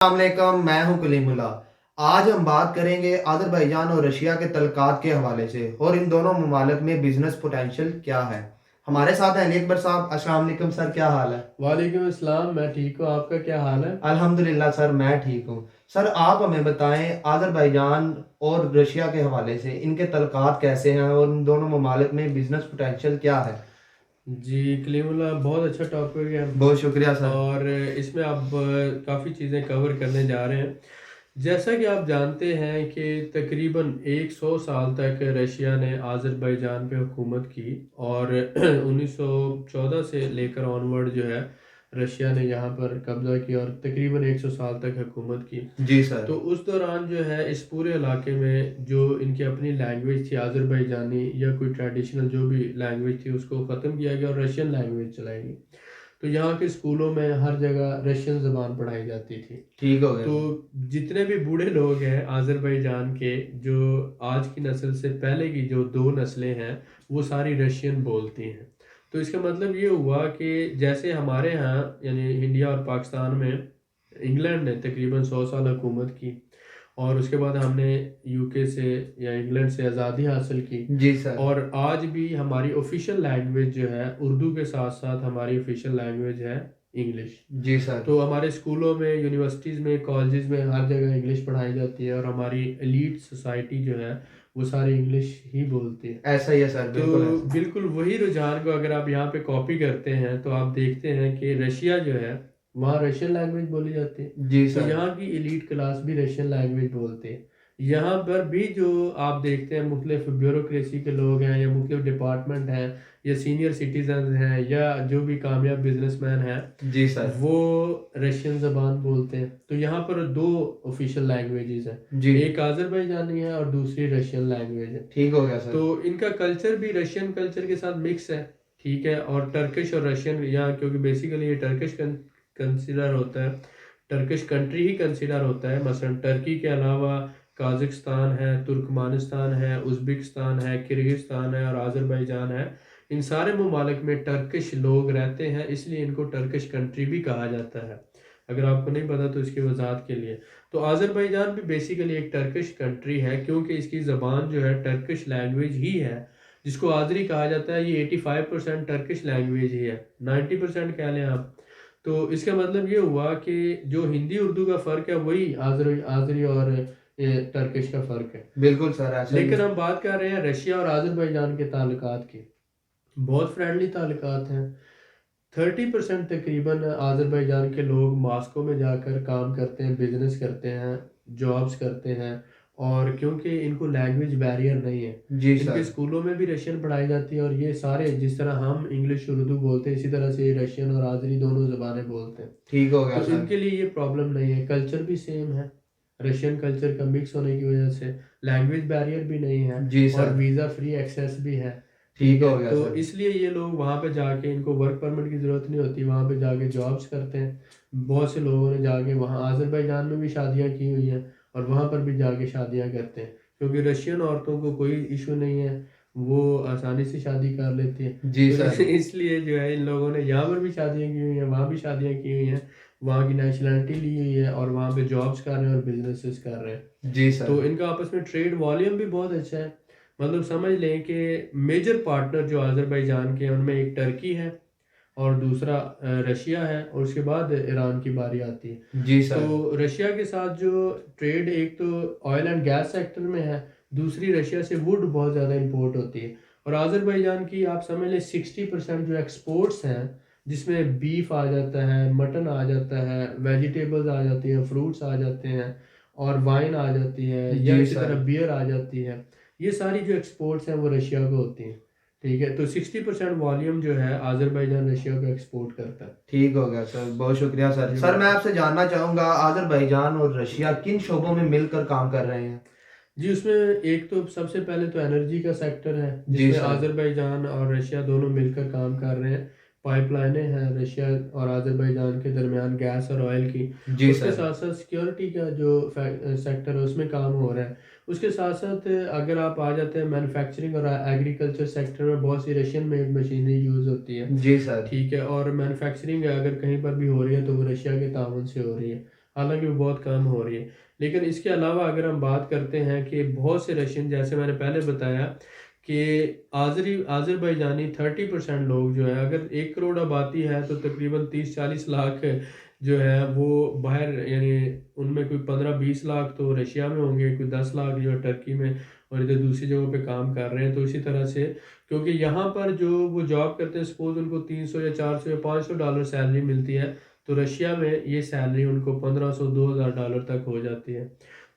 अस्सलामुअलैकुम, मैं हूं कलीमुल्ला। आज हम बात करेंगे अज़रबैजान और रशिया के तल्लुकात के हवाले से और इन दोनों ममालिक में बिजनेस पोटेंशियल क्या है। हमारे साथ हैं अली अकबर साहब। अस्सलाम वालेकुम सर, क्या हाल है? वालेकुम अस्सलाम। मैं ठीक हूँ, आपका क्या हाल है? अल्हम्दुलिल्लाह सर, मैं ठीक हूँ। सर आप हमें बताएं, अज़रबैजान और रशिया के हवाले से इनके तल्लुकात कैसे हैं और इन दोनों ममालिक में बिजनेस पोटेंशियल क्या है? जी कलीमुल्लाह, बहुत अच्छा टॉपिक है। बहुत शुक्रिया सर। और इसमें आप काफ़ी चीज़ें कवर करने जा रहे हैं। जैसा कि आप जानते हैं कि तकरीबन 100 साल तक रशिया ने आज़रबाईजान पे हुकूमत की और 1914 से लेकर ऑनवर्ड जो है रशिया ने यहाँ पर कब्ज़ा किया और तकरीबन 100 साल तक हुकूमत की। जी सर। तो उस दौरान जो है इस पूरे इलाके में जो इनकी अपनी लैंग्वेज थी आज़रबाईजानी या कोई ट्रेडिशनल जो भी लैंग्वेज थी उसको ख़त्म किया गया और रशियन लैंग्वेज चलाई गई। तो यहाँ के स्कूलों में हर जगह रशियन ज़बान पढ़ाई जाती थी। ठीक हो गया तो सर। जितने भी बूढ़े लोग हैं आज़रबाईजान के, जो आज की नस्ल से पहले की जो दो नस्लें हैं वो सारी रशियन बोलती हैं। तो इसका मतलब ये हुआ कि जैसे हमारे यहाँ यानी इंडिया और पाकिस्तान में इंग्लैंड ने तकरीबन 100 साल हुकूमत की और उसके बाद हमने यूके से या इंग्लैंड से आज़ादी हासिल की। जी सर। और आज भी हमारी ऑफिशियल लैंग्वेज जो है उर्दू के साथ साथ हमारी ऑफिशियल लैंग्वेज है इंग्लिश। जी सर। तो हमारे स्कूलों में, यूनिवर्सिटीज़ में, कॉलेजेस में हर जगह इंग्लिश पढ़ाई जाती है और हमारी एलीट सोसाइटी जो है वो सारी इंग्लिश ही बोलती है। ऐसा ही है सर, तो बिल्कुल ऐसा। बिल्कुल वही रुझान को अगर आप यहाँ पे कॉपी करते हैं तो आप देखते हैं कि रशिया जो है वहाँ रशियन लैंग्वेज बोली जाती है। जी तो सर। यहाँ की एलीट क्लास भी रशियन लैंग्वेज बोलते हैं। यहाँ पर भी जो आप देखते हैं मुख्तलिफ ब्यूरोक्रेसी के लोग हैं या मुख्तलिफ डिपार्टमेंट हैं या सीनियर सिटीजन हैं या जो भी कामयाब बिजनेसमैन हैं जी सर। वो रशियन ज़बान बोलते हैं। तो यहाँ पर दो ऑफिशियल लैंग्वेजेस हैं, जी। एक आज़रबाईजानी है और दूसरी रशियन लैंग्वेज है। ठीक हो गया तो सर। इनका कल्चर भी रशियन कल्चर के साथ मिक्स है, ठीक है। और टर्किश और रशियन यहाँ, क्योंकि बेसिकली ये टर्किश कंसिडर होता है, टर्किश कंट्री ही कंसिडर होता है। मसलन टर्की के अलावा काज़िक्स्तान है, तुर्कमानिस्तान है, उज़्बेकिस्तान है, किर्गिस्तान है और आज़रबाईजान है। इन सारे ममालिक में टर्किश लोग रहते हैं, इसलिए इनको टर्किश कंट्री भी कहा जाता है। अगर आपको नहीं पता तो इसकी वजाहत के लिए, तो आज़रबाईजान भी बेसिकली एक टर्किश कंट्री है क्योंकि इसकी ज़बान जो है टर्किश लैंग्वेज ही है, जिसको आज़री कहा जाता है। ये 85% टर्किश लैंग्वेज ही है, 90% कह लें आप। तो इसका मतलब ये हुआ कि जो हिंदी उर्दू का फ़र्क है वही आज़री आज़री और टर्किश का फ़र्क है। बिल्कुल सर, ऐसा ही लेकिन है। हम बात कर रहे हैं रशिया और आज़रबाईजान के ताल्लुकात की। बहुत फ्रेंडली ताल्लुकात हैं। 30% तकरीबन आज़रबाईजान के लोग मॉस्को में जाकर काम करते हैं, बिजनेस करते हैं, जॉब्स करते हैं। और क्योंकि इनको लैंग्वेज बैरियर नहीं है, जी इनके सर। स्कूलों में भी रशियन पढ़ाई जाती है और ये सारे जिस तरह हम इंग्लिश उर्दू बोलते हैं इसी तरह से ये रशियन और आज़री दोनों ज़बानें बोलते हैं। ठीक हो गया तो सर। इनके लिए ये प्रॉब्लम नहीं है, कल्चर भी सेम है। रशियन कल्चर का मिक्स होने की वजह से लैंग्वेज बैरियर भी नहीं है जी और सर। वीज़ा फ्री एक्सेस भी है। ठीक ठीक है, हो गया तो सर। इसलिए ये लोग वहाँ पे जाके, इनको वर्क परमिट की ज़रूरत नहीं होती, वहाँ पे जाके जॉब्स करते हैं। बहुत से लोगों ने जाके वहाँ आज़रबाईजान में भी शादियाँ की हुई हैं और वहाँ पर भी जाके शादियाँ करते हैं, क्योंकि रशियन औरतों को कोई इशू नहीं है, वो आसानी से शादी कर लेती हैं। जी तो सर। इसलिए जो है इन लोगों ने यहाँ पर भी शादियाँ की हुई हैं, वहाँ भी शादियाँ की हुई हैं, वहाँ की नेशनलिटी ली हुई है और वहाँ पे जॉब्स कर रहे हैं और बिजनेसेस कर रहे हैं। जी सर। तो इनका आपस में ट्रेड वॉल्यूम भी बहुत अच्छा है। मतलब समझ लें कि मेजर पार्टनर जो आज़रबाईजान के हैं उनमें एक टर्की है और दूसरा रशिया है और उसके बाद ईरान की बारी आती है। जी सर। तो रशिया के साथ जो ट्रेड, एक तो ऑयल एंड गैस सेक्टर में है, दूसरी रशिया से वुड बहुत ज़्यादा इंपोर्ट होती है। और आज़रबाईजान की आप समझ लें 60% जो एक्सपोर्ट्स हैं, जिसमें बीफ आ जाता है, मटन आ जाता है, वेजिटेबल्स आ जाती हैं, फ्रूट्स आ जाते हैं और वाइन आ जाती है या जी इसी सर। तरह बियर आ जाती है। ये सारी जो एक्सपोर्ट्स हैं वो रशिया को होती हैं। ठीक है, तो 60% वॉल्यूम जो है आज़रबाईजान रशिया को एक्सपोर्ट करता है। ठीक हो गया सर, बहुत शुक्रिया सर। जी सर मैं वेलकम। आपसे जानना चाहूंगा, अज़रबैजान और रशिया किन शोबों में मिलकर काम कर रहे हैं? जी, उसमें एक तो सबसे पहले तो एनर्जी का सेक्टर है, जी जिसमें सर। आज़रबाईजान और रशिया दोनों मिलकर काम कर रहे हैं। पाइपलाइनें हैं रशिया और आज़रबाईजान के दरमियान, गैस और ऑयल की। जी उसके सर। साथ साथ सिक्योरिटी का जो सेक्टर है उसमें काम हो रहा है। उसके साथ साथ अगर आप आ जाते हैं मैन्युफैक्चरिंग और एग्रीकल्चर सेक्टर में, बहुत सी रशियन मेड मशीनरी यूज़ होती है। जी सर। ठीक है, और मैन्युफैक्चरिंग अगर कहीं पर भी हो रही है तो वो रशिया के ताउन से हो रही है। हालांकि वो बहुत कम हो रही है। लेकिन इसके अलावा अगर हम बात करते हैं कि बहुत से रशियन, जैसे मैंने पहले बताया कि आज़रबाईजानी 30% लोग जो है, अगर 1 करोड़ आबादी है तो तकरीबन 30-40 लाख जो है वो बाहर, यानी उनमें कोई 15-20 लाख तो रशिया में होंगे, कोई 10 लाख जो है टर्की में, और इधर दूसरी जगहों पे काम कर रहे हैं। तो इसी तरह से, क्योंकि यहाँ पर जो वो जॉब करते हैं, सपोज उनको 300 या 400 या $500 सैलरी मिलती है, तो रशिया में ये सैलरी उनको 1500-2000 डॉलर तक हो जाती है।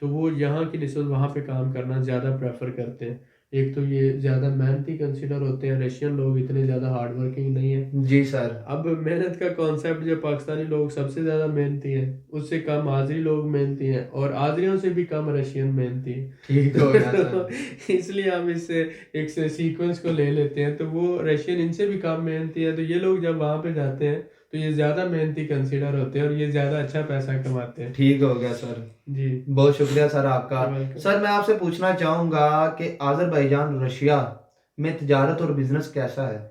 तो वो यहाँ की निस्बत वहाँ पे काम करना ज़्यादा प्रेफर करते हैं। एक तो ये ज़्यादा मेहनती कंसिडर होते हैं, रशियन लोग इतने ज़्यादा हार्ड वर्किंग नहीं है। जी सर। अब मेहनत का कॉन्सेप्ट, जो पाकिस्तानी लोग सबसे ज़्यादा मेहनती हैं, उससे कम आज़री लोग मेहनती हैं, और आज़रियों से भी कम रशियन मेहनती हैं। ठीक हो गया तो सर। इसलिए हम इससे एक से सीक्वेंस को ले लेते हैं, तो वो रशियन इनसे भी कम मेहनती है, तो ये लोग जब वहाँ पे जाते हैं तो ये ज़्यादा मेहनती कंसिडर होते हैं और ये ज़्यादा अच्छा पैसा कमाते हैं। ठीक हो गया सर। जी, बहुत शुक्रिया सर आपका। वेलकम। सर मैं आपसे पूछना चाहूँगा कि आज़रबाईजान रशिया में तिजारत और बिजनेस कैसा है?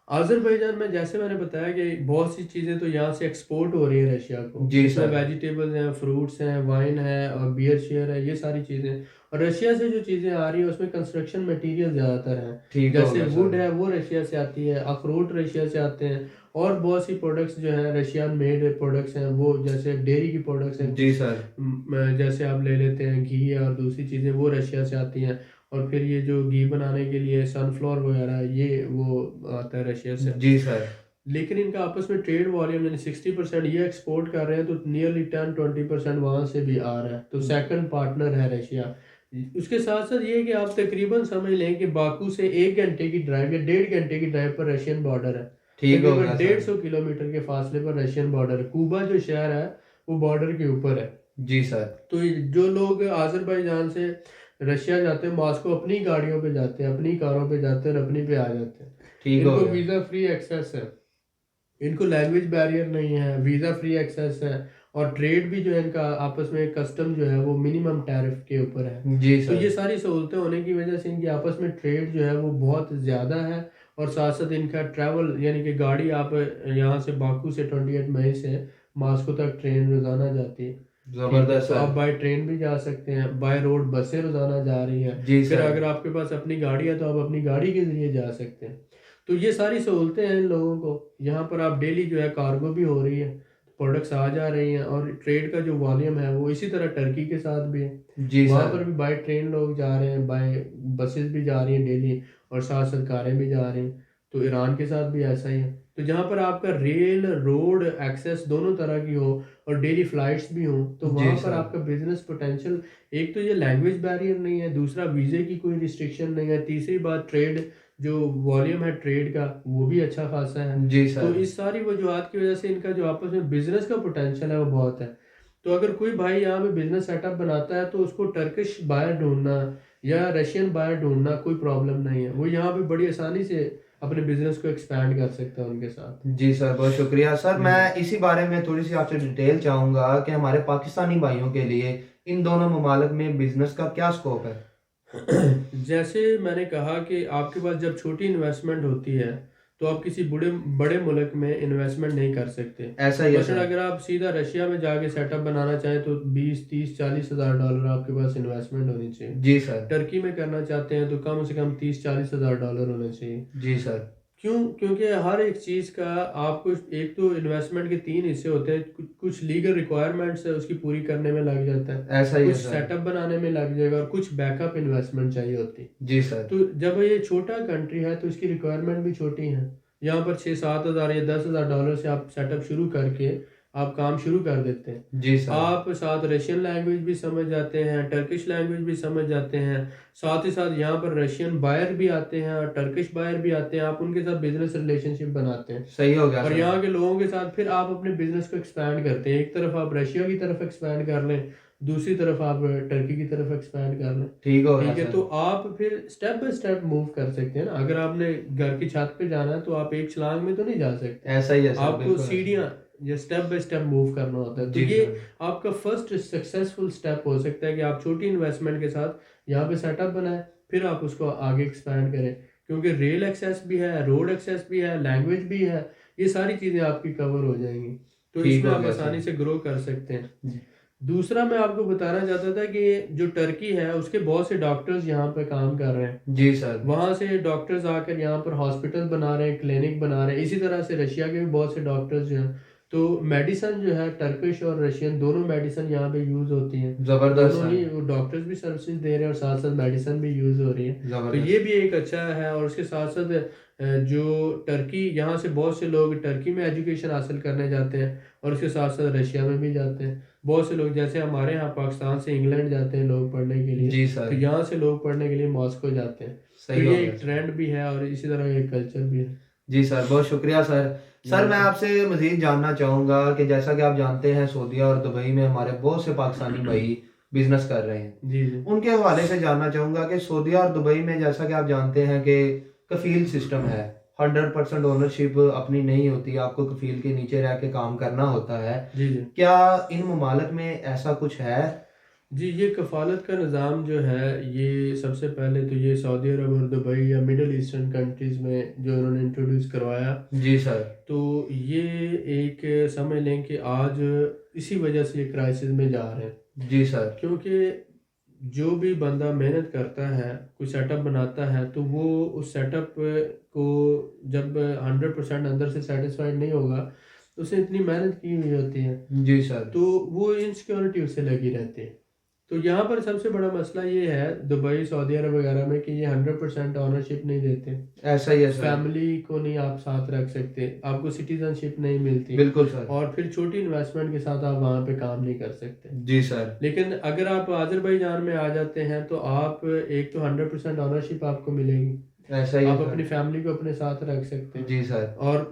अज़रबैजान में जैसे मैंने बताया कि बहुत सी चीज़ें तो यहाँ से एक्सपोर्ट हो रही है रशिया को, जी जिसमें सर। वेजिटेबल्स हैं, फ्रूट्स हैं, वाइन है और बियर शेयर है, ये सारी चीज़ें। और रशिया से जो चीज़ें आ रही है उसमें कंस्ट्रक्शन मटेरियल ज़्यादातर हैं, ठीक हो जैसे गया वुड सर। है वो रशिया से आती है, अखरोट रशिया से आते हैं, और बहुत सी प्रोडक्ट्स जो हैं रशियन मेड प्रोडक्ट्स हैं, वो जैसे डेयरी की प्रोडक्ट्स हैं जी कुछ, सर। जैसे आप ले लेते हैं घी और दूसरी चीज़ें, वो रशिया से आती हैं। और फिर ये जो घी बनाने के लिए सनफ्लावर वगैरह, ये वो आता है रशिया से। जी सर। लेकिन इनका आपस में ट्रेड वॉल्यूम यानी 60% ये एक्सपोर्ट कर रहे हैं, तो नियरली 10-20% वहाँ से भी आ रहा है, तो सेकंड पार्टनर है रशिया। उसके साथ साथ ये है कि आप तकरीबन समझ लें कि बाकू से 1 घंटे की ड्राइव या 1.5 घंटे की ड्राइव पर रशियन बॉर्डर है। ठीक हो तकरीबन गया सर। 150 किलोमीटर के फासले पर रशियन बॉर्डर है। कूबा जो शहर है वो बॉर्डर के ऊपर है। जी सर। तो जो लोग आज़रबाईजान से रशिया जाते हैं, मॉस्को अपनी गाड़ियों पे जाते हैं, अपनी कारों पे जाते हैं और अपनी पे आ जाते हैं। ठीक हो इनको गया। वीज़ा फ्री एक्सेस है, इनको लैंग्वेज बैरियर नहीं है, वीज़ा फ्री एक्सेस है, और ट्रेड भी जो है इनका आपस में कस्टम जो है वो मिनिमम टैरिफ के ऊपर है। जी तो ये सर। सारी सहूलतें होने की वजह से इनकी आपस में ट्रेड जो है वो बहुत ज़्यादा है। और साथ साथ इनका ट्रैवल, यानी कि गाड़ी, आप यहाँ से बाकू से 28 मई से मास्को तक ट्रेन रोज़ाना जाती है। ठीक है, जबरदस्त तो आप सर। बाय ट्रेन भी जा सकते हैं, बाय रोड बसें रोज़ाना जा रही हैं। जी फिर सर। अगर आपके पास अपनी गाड़ी है तो आप अपनी गाड़ी के ज़रिए जा सकते हैं। तो ये सारी सहूलतें हैं इन लोगों को। यहाँ पर आप डेली जो है कार्गो भी हो रही है, प्रोडक्ट्स आ जा रही हैं, और ट्रेड का जो वॉल्यूम है वो इसी तरह टर्की के साथ भी है। जी वहाँ सर। पर भी बाय ट्रेन लोग जा रहे हैं, बाय बसेस भी जा रही हैं डेली, और साथ साथ कारें भी जा रही हैं। तो ईरान के साथ भी ऐसा ही है। तो जहाँ पर आपका रेल रोड एक्सेस दोनों तरह की हो और डेली फ्लाइट्स भी हों, तो जी वहाँ पर सर। आपका बिजनेस पोटेंशियल, एक तो ये लैंग्वेज बैरियर नहीं है, दूसरा वीज़े की कोई रिस्ट्रिक्शन नहीं है, तीसरी बात ट्रेड जो वॉल्यूम है ट्रेड का वो भी अच्छा खासा है। जी तो सर। इस सारी वजूहत की वजह से इनका जो आपस में बिजनेस का पोटेंशियल है वो बहुत है। तो अगर कोई भाई यहाँ पे बिजनेस सेटअप बनाता है तो उसको टर्किश बायर ढूंढना या रशियन बायर ढूंढना कोई प्रॉब्लम नहीं है, वो यहाँ पे बड़ी आसानी से अपने बिजनेस को एक्सपैंड कर सकता है उनके साथ। जी सर, बहुत शुक्रिया सर। जी मैं इसी बारे में थोड़ी सी आपसे डिटेल चाहूँगा कि हमारे पाकिस्तानी भाइयों के लिए इन दोनों ममालिक में बिजनेस का क्या स्कोप है? जैसे मैंने कहा कि आपके पास जब छोटी इन्वेस्टमेंट होती है तो आप किसी बड़े बड़े मुल्क में इन्वेस्टमेंट नहीं कर सकते। ऐसा ही है मसलन सर। अगर आप सीधा रशिया में जाके सेटअप बनाना चाहें तो 20-30-40 हज़ार डॉलर आपके पास इन्वेस्टमेंट होनी चाहिए। जी सर। टर्की में करना चाहते हैं तो कम से कम 30-40 हज़ार डॉलर होने चाहिए। जी सर। क्यों? क्योंकि हर एक चीज़ का आपको, एक तो इन्वेस्टमेंट के 3 हिस्से होते हैं, कुछ लीगल रिक्वायरमेंट्स है उसकी पूरी करने में लग जाता है, ऐसा ही है कुछ सर। सेटअप बनाने में लग जाएगा, और कुछ बैकअप इन्वेस्टमेंट चाहिए होती है। जी सर। तो जब ये छोटा कंट्री है तो इसकी रिक्वायरमेंट भी छोटी है। यहाँ पर 6-7 हज़ार या 10 हज़ार डॉलर से आप सेटअप शुरू करके आप काम शुरू कर देते हैं। जी सर। आप साथ रशियन लैंग्वेज भी समझ जाते हैं, टर्किश लैंग्वेज भी समझ जाते हैं, साथ ही साथ यहाँ पर रशियन बायर भी आते हैं और टर्किश बायर भी आते हैं, आप उनके साथ बिजनेस रिलेशनशिप बनाते हैं। सही हो गया और सर। यहाँ के लोगों के साथ फिर आप अपने बिजनेस को एक्सपैंड करते हैं। एक तरफ आप रशिया की तरफ एक्सपैंड कर लें, दूसरी तरफ आप टर्की की तरफ एक्सपैंड कर लें। ठीक हो गया ठीक है, सर। तो आप फिर स्टेप बाय स्टेप मूव कर सकते हैं ना। अगर आपने घर की छत पे जाना है तो आप एक छलांग में तो नहीं जा सकते, ऐसा ही है सर, आपको बिल्कुल ऐसा ही। सीढ़ियाँ या स्टेप बाय स्टेप मूव करना होता है। तो जी ये सर। आपका फर्स्ट सक्सेसफुल स्टेप हो सकता है कि आप छोटी इन्वेस्टमेंट के साथ यहाँ पे सेटअप बनाएं, फिर आप उसको आगे एक्सपैंड करें, क्योंकि रेल एक्सेस भी है, रोड एक्सेस भी है, लैंग्वेज भी है, ये सारी चीज़ें आपकी कवर हो जाएंगी। तो ठीक इसमें हो आप गया आसानी सर। से ग्रो कर सकते हैं। जी। दूसरा मैं आपको बताना चाहता था कि जो टर्की है उसके बहुत से डॉक्टर्स यहाँ पे काम कर रहे हैं। जी सर। वहाँ से डॉक्टर्स आकर यहाँ पर हॉस्पिटल बना रहे हैं, क्लिनिक बना रहे हैं। इसी तरह से रशिया के भी बहुत से डॉक्टर्स जो हैं, तो मेडिसिन जो है टर्किश और रशियन दोनों मेडिसिन यहाँ पे यूज़ होती हैं। जबरदस्त दोनों सर। ही वो डॉक्टर्स भी सर्विसेज दे रहे हैं और साथ साथ मेडिसिन भी यूज़ हो रही है। तो जबरदस्त। ये भी एक अच्छा है। और उसके साथ साथ जो टर्की, यहाँ से बहुत से लोग टर्की में एजुकेशन हासिल करने जाते हैं और उसके साथ साथ रशिया में भी जाते हैं। बहुत से लोग जैसे हमारे यहाँ पाकिस्तान से इंग्लैंड जाते हैं लोग पढ़ने के लिए, जी तो सर। यहाँ से लोग पढ़ने के लिए मॉस्को जाते हैं। तो सही हो ये गया एक सर। ट्रेंड भी है और इसी तरह एक कल्चर भी है। जी सर, बहुत शुक्रिया सर। सर मैं आपसे मज़ीद जानना चाहूँगा कि जैसा कि आप जानते हैं सऊदी और दुबई में हमारे बहुत से पाकिस्तानी भाई बिजनेस कर रहे हैं। जी जी उनके हवाले से जानना चाहूँगा कि सऊदी और दुबई में जैसा कि आप जानते हैं कि कफ़ील सिस्टम है, 100% ओनरशिप अपनी नहीं होती, आपको कफ़ील के नीचे रह के काम करना होता है। जी जी क्या इन ममालिक में ऐसा कुछ है? जी, ये कफ़ालत का निज़ाम जो है, ये सबसे पहले तो ये सऊदी अरब और दुबई या मिडल ईस्टर्न कंट्रीज़ में जो इन्होंने इंट्रोड्यूस करवाया, जी सर। तो ये एक समझ लें कि आज इसी वजह से ये क्राइसिस में जा रहे हैं। जी सर। क्योंकि जो भी बंदा मेहनत करता है, कोई सेटअप बनाता है, तो वो उस सेटअप को जब 100% अंदर से सेटिस्फाइड नहीं होगा, तो उसने इतनी मेहनत की हुई होती है, जी सर। तो वो इनसिक्योरिटी उससे लगी रहती है। तो यहाँ पर सबसे बड़ा मसला ये है दुबई, सऊदी अरब वगैरह में कि ये 100% ओनरशिप नहीं देते। ऐसा ही है सर। फैमिली को नहीं आप साथ रख सकते, आपको सिटीजनशिप नहीं मिलती, बिल्कुल सर। और फिर छोटी इन्वेस्टमेंट के साथ आप वहाँ पे काम नहीं कर सकते। जी सर। लेकिन अगर आप अज़रबैजान में आ जाते हैं तो आप एक तो 100% ओनरशिप आपको मिलेगी, ऐसा ही है आप सर। अपनी फैमिली को अपने साथ रख सकते हैं, जी सर। और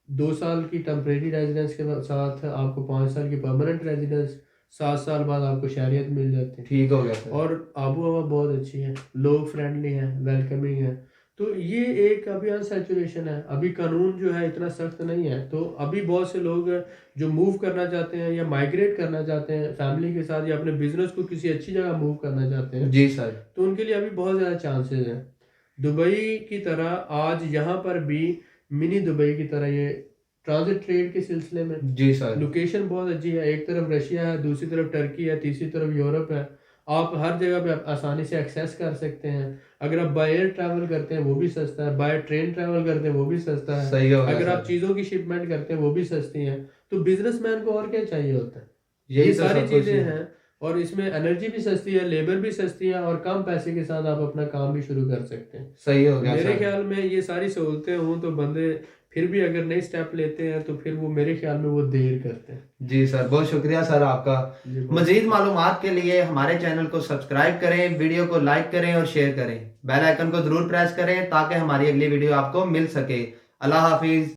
2 साल की टेम्परेरी रेजिडेंस के साथ आपको 5 साल की परमानेंट रेजिडेंस, 7 साल बाद आपको शहरियत मिल जाती है। ठीक हो गया सर। और आबो हवा बहुत अच्छी है, लोग फ्रेंडली हैं, वेलकमिंग है। तो ये एक अभी अनसैचुरेशन है, अभी कानून जो है इतना सख्त नहीं है, तो अभी बहुत से लोग जो मूव करना चाहते हैं या माइग्रेट करना चाहते हैं फैमिली के साथ, या अपने बिजनेस को किसी अच्छी जगह मूव करना चाहते हैं, जी सर। तो उनके लिए अभी बहुत ज़्यादा चांसेस हैं। दुबई की तरह आज यहाँ पर भी मिनी दुबई की तरह ये ट्रांजिट ट्रेड के सिलसिले में जी सर। लोकेशन बहुत अच्छी है। एक तरफ रशिया है, दूसरी तरफ टर्की है, तीसरी तरफ यूरोप है। आप हर जगह पे आसानी से एक्सेस कर सकते हैं। अगर आप बाय एयर ट्रैवल करते हैं वो भी सस्ता है, बाय ट्रेन ट्रैवल करते हैं वो भी सस्ता है, सही हो गया अगर आप सर। चीज़ों की शिपमेंट करते हैं वो भी सस्ती हैं। तो बिजनेसमैन को और क्या चाहिए होता है? यही ये तो सारी सब कुछ चीज़ें है। हैं, और इसमें एनर्जी भी सस्ती है, लेबर भी सस्ती है, और कम पैसे के साथ आप अपना काम भी शुरू कर सकते हैं। सही हो तो गया मेरे सर। ख्याल में ये सारी सहूलतें हों तो बंदे फिर भी अगर नई स्टेप लेते हैं तो फिर वो मेरे ख्याल में वो देर करते हैं। जी सर, बहुत शुक्रिया सर आपका। जी, बहुत मजीद मालूमात के लिए हमारे चैनल को सब्सक्राइब करें, वीडियो को लाइक करें और शेयर करें। बेल आइकन को जरूर प्रेस करें ताकि हमारी अगली वीडियो आपको मिल सके। अल्लाह हाफिज।